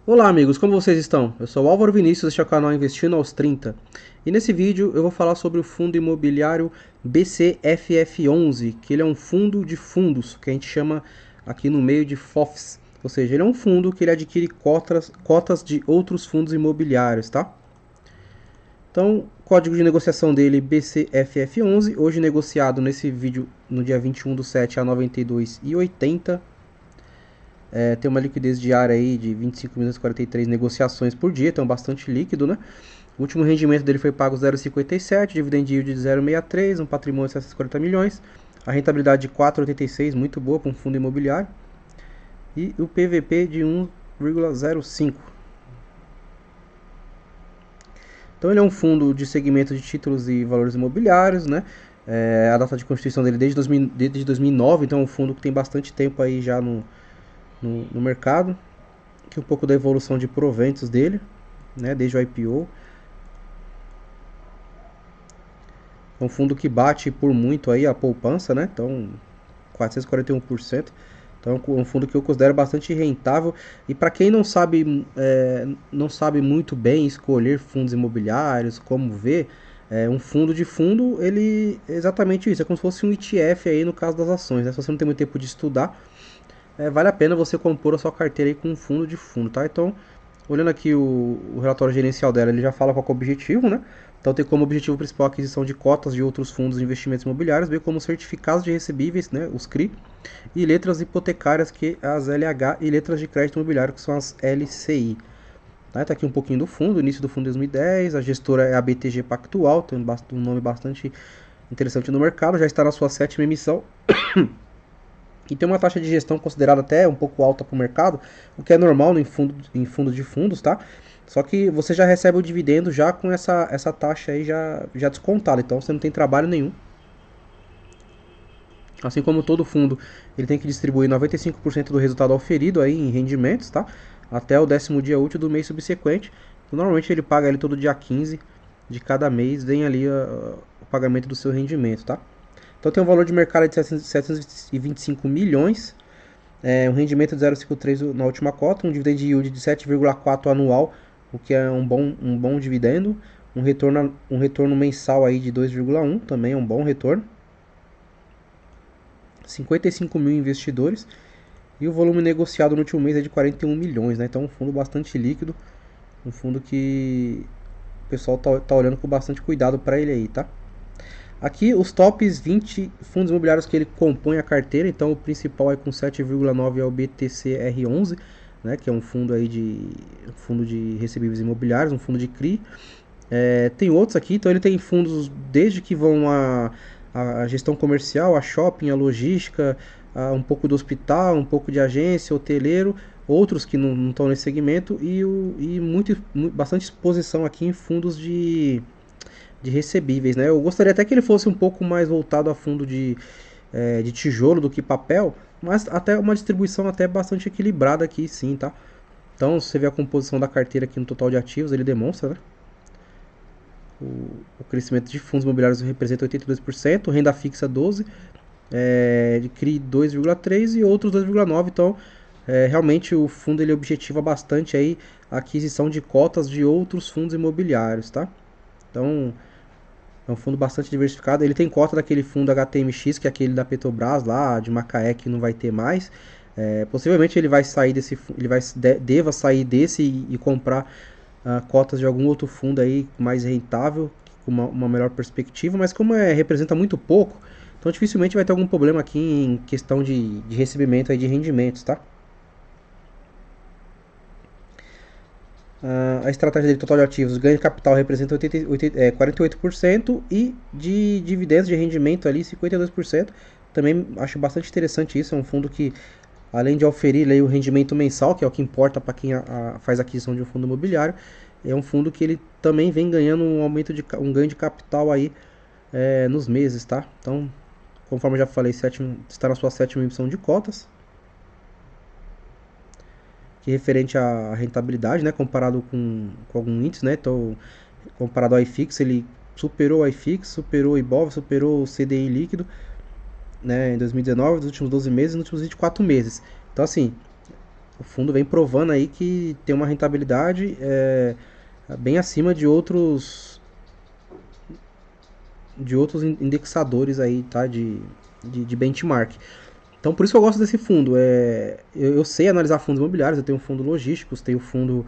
Olá amigos, como vocês estão? Eu sou o Álvaro Vinícius, este é o canal Investindo aos 30. E nesse vídeo eu vou falar sobre o fundo imobiliário BCFF11, que ele é um fundo de fundos, que a gente chama aqui no meio de FOFs. Ou seja, ele é um fundo que ele adquire cotas de outros fundos imobiliários, tá? Então, código de negociação dele BCFF11, hoje negociado nesse vídeo no dia 21/7 a 92,80. Tem uma liquidez diária aí de 25.043 negociações por dia, então bastante líquido, né? O último rendimento dele foi pago 0,57, dividend yield de 0,63, um patrimônio de 740 milhões, a rentabilidade de 4,86, muito boa para um fundo imobiliário, e o PVP de 1,05. Então ele é um fundo de segmento de títulos e valores imobiliários, né? A data de constituição dele desde 2009, então é um fundo que tem bastante tempo aí já no mercado. Aqui um pouco da evolução de proventos dele, né, desde o IPO. É um fundo que bate por muito aí a poupança, né? Então, 441%. Então, é um fundo que eu considero bastante rentável. E para quem não sabe muito bem escolher fundos imobiliários, como ver, um fundo de fundo, ele é exatamente isso. É como se fosse um ETF aí no caso das ações, né? Se você não tem muito tempo de estudar, vale a pena você compor a sua carteira aí com um fundo de fundo, tá? Então, olhando aqui o relatório gerencial dela, ele já fala qual é o objetivo, né? Então tem como objetivo principal a aquisição de cotas de outros fundos de investimentos imobiliários, bem como certificados de recebíveis, né, os CRI, e letras hipotecárias, que é as LH, e letras de crédito imobiliário, que são as LCI. Tá aqui um pouquinho do fundo, início do fundo em 2010, a gestora é a BTG Pactual, tem um nome bastante interessante no mercado, já está na sua 7ª emissão, e tem uma taxa de gestão considerada até um pouco alta para o mercado, o que é normal em fundo de fundos, tá? Só que você já recebe o dividendo já com essa taxa aí já descontada, então você não tem trabalho nenhum. Assim como todo fundo, ele tem que distribuir 95% do resultado auferido aí em rendimentos, tá? Até o 10º dia útil do mês subsequente. Normalmente ele paga ali todo dia 15 de cada mês, vem ali o pagamento do seu rendimento, tá? Então tem um valor de mercado de 725 milhões, um rendimento de 0,53 na última cota, um dividend yield de 7,4 anual, o que é um bom dividendo, um retorno mensal aí de 2,1, também é um bom retorno. 55 mil investidores e o volume negociado no último mês é de 41 milhões, né? Então um fundo bastante líquido, um fundo que o pessoal tá olhando com bastante cuidado para ele aí, tá? Aqui os tops 20 fundos imobiliários que ele compõe a carteira, então o principal é com 7,9 é o BTCR11, né, que é um fundo aí de recebíveis imobiliários, um fundo de CRI. Tem outros aqui, então ele tem fundos desde que vão a gestão comercial, a shopping, a logística, um pouco do hospital, um pouco de agência, hoteleiro, outros que não estão nesse segmento e bastante exposição aqui em fundos de recebíveis, né? Eu gostaria até que ele fosse um pouco mais voltado a fundo de tijolo do que papel, mas até uma distribuição até bastante equilibrada aqui, sim, tá? Então, se você vê a composição da carteira aqui no total de ativos, ele demonstra, né? O crescimento de fundos imobiliários representa 82%, renda fixa 12%, de CRI 2,3% e outros 2,9%. Então, realmente o fundo ele objetiva bastante aí a aquisição de cotas de outros fundos imobiliários, tá? Então, é um fundo bastante diversificado. Ele tem cota daquele fundo HTMX, que é aquele da Petrobras lá, de Macaé, que não vai ter mais. Possivelmente ele vai sair deva sair desse e comprar cotas de algum outro fundo aí mais rentável, com uma melhor perspectiva, mas como representa muito pouco, então dificilmente vai ter algum problema aqui em questão de recebimento aí de rendimentos, tá? A estratégia dele total de ativos, ganho de capital representa 48% e de dividendos de rendimento ali 52%. Também acho bastante interessante isso. É um fundo que, além de oferir aí, o rendimento mensal, que é o que importa para quem faz aquisição de um fundo imobiliário, é um fundo que ele também vem ganhando um ganho de capital aí nos meses, tá? Então, conforme eu já falei, está na sua 7ª emissão de cotas, que é referente à rentabilidade, né, comparado com algum índice, né, então, comparado ao IFIX, ele superou o IFIX, superou o IBOV, superou o CDI líquido, né, em 2019, nos últimos 12 meses e nos últimos 24 meses. Então, assim, o fundo vem provando aí que tem uma rentabilidade bem acima de outros indexadores aí, tá? De benchmark. Então por isso que eu gosto desse fundo. Eu sei analisar fundos imobiliários, eu tenho fundo logísticos, tenho fundo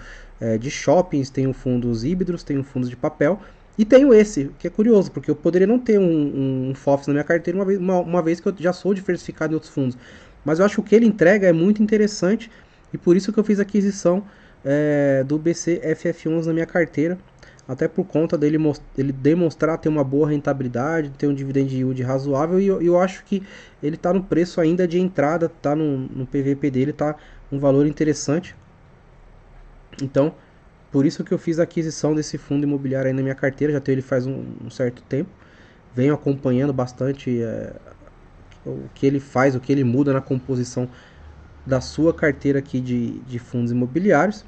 de shoppings, tenho fundos híbridos, tenho fundos de papel. E tenho esse, que é curioso, porque eu poderia não ter um FOFs na minha carteira, uma vez que eu já sou diversificado em outros fundos. Mas eu acho que o que ele entrega é muito interessante e por isso que eu fiz a aquisição do BCFF11 na minha carteira. Até por conta dele demonstrar ter uma boa rentabilidade, ter um dividend yield razoável, e eu acho que ele está no preço ainda de entrada, está no PVP dele, está um valor interessante. Então, por isso que eu fiz a aquisição desse fundo imobiliário aí na minha carteira, já tenho ele faz um certo tempo. Venho acompanhando bastante o que ele faz, o que ele muda na composição da sua carteira aqui de fundos imobiliários.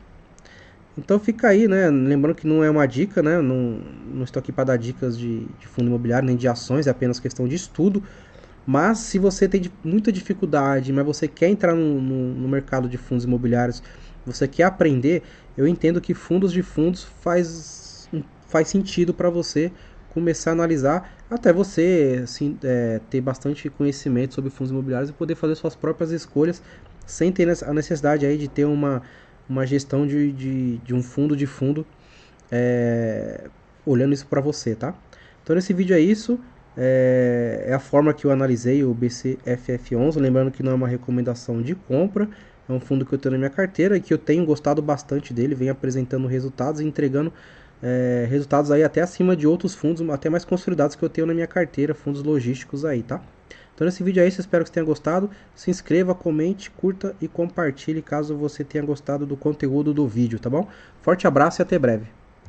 Então fica aí, né? Lembrando que não é uma dica, né? Não estou aqui para dar dicas de fundo imobiliário nem de ações, é apenas questão de estudo. Mas se você tem muita dificuldade, mas você quer entrar no mercado de fundos imobiliários, você quer aprender, eu entendo que fundos de fundos faz sentido para você começar a analisar, até você assim, ter bastante conhecimento sobre fundos imobiliários e poder fazer suas próprias escolhas sem ter a necessidade aí de ter uma gestão de um fundo de fundo olhando isso para você, tá? Então nesse vídeo é isso. É a forma que eu analisei o BCFF11, lembrando que não é uma recomendação de compra, é um fundo que eu tenho na minha carteira e que eu tenho gostado bastante dele, vem apresentando resultados e entregando resultados aí até acima de outros fundos, até mais consolidados que eu tenho na minha carteira, fundos logísticos aí, tá? Então nesse vídeo é isso, espero que você tenha gostado. Se inscreva, comente, curta e compartilhe caso você tenha gostado do conteúdo do vídeo, tá bom? Forte abraço e até breve.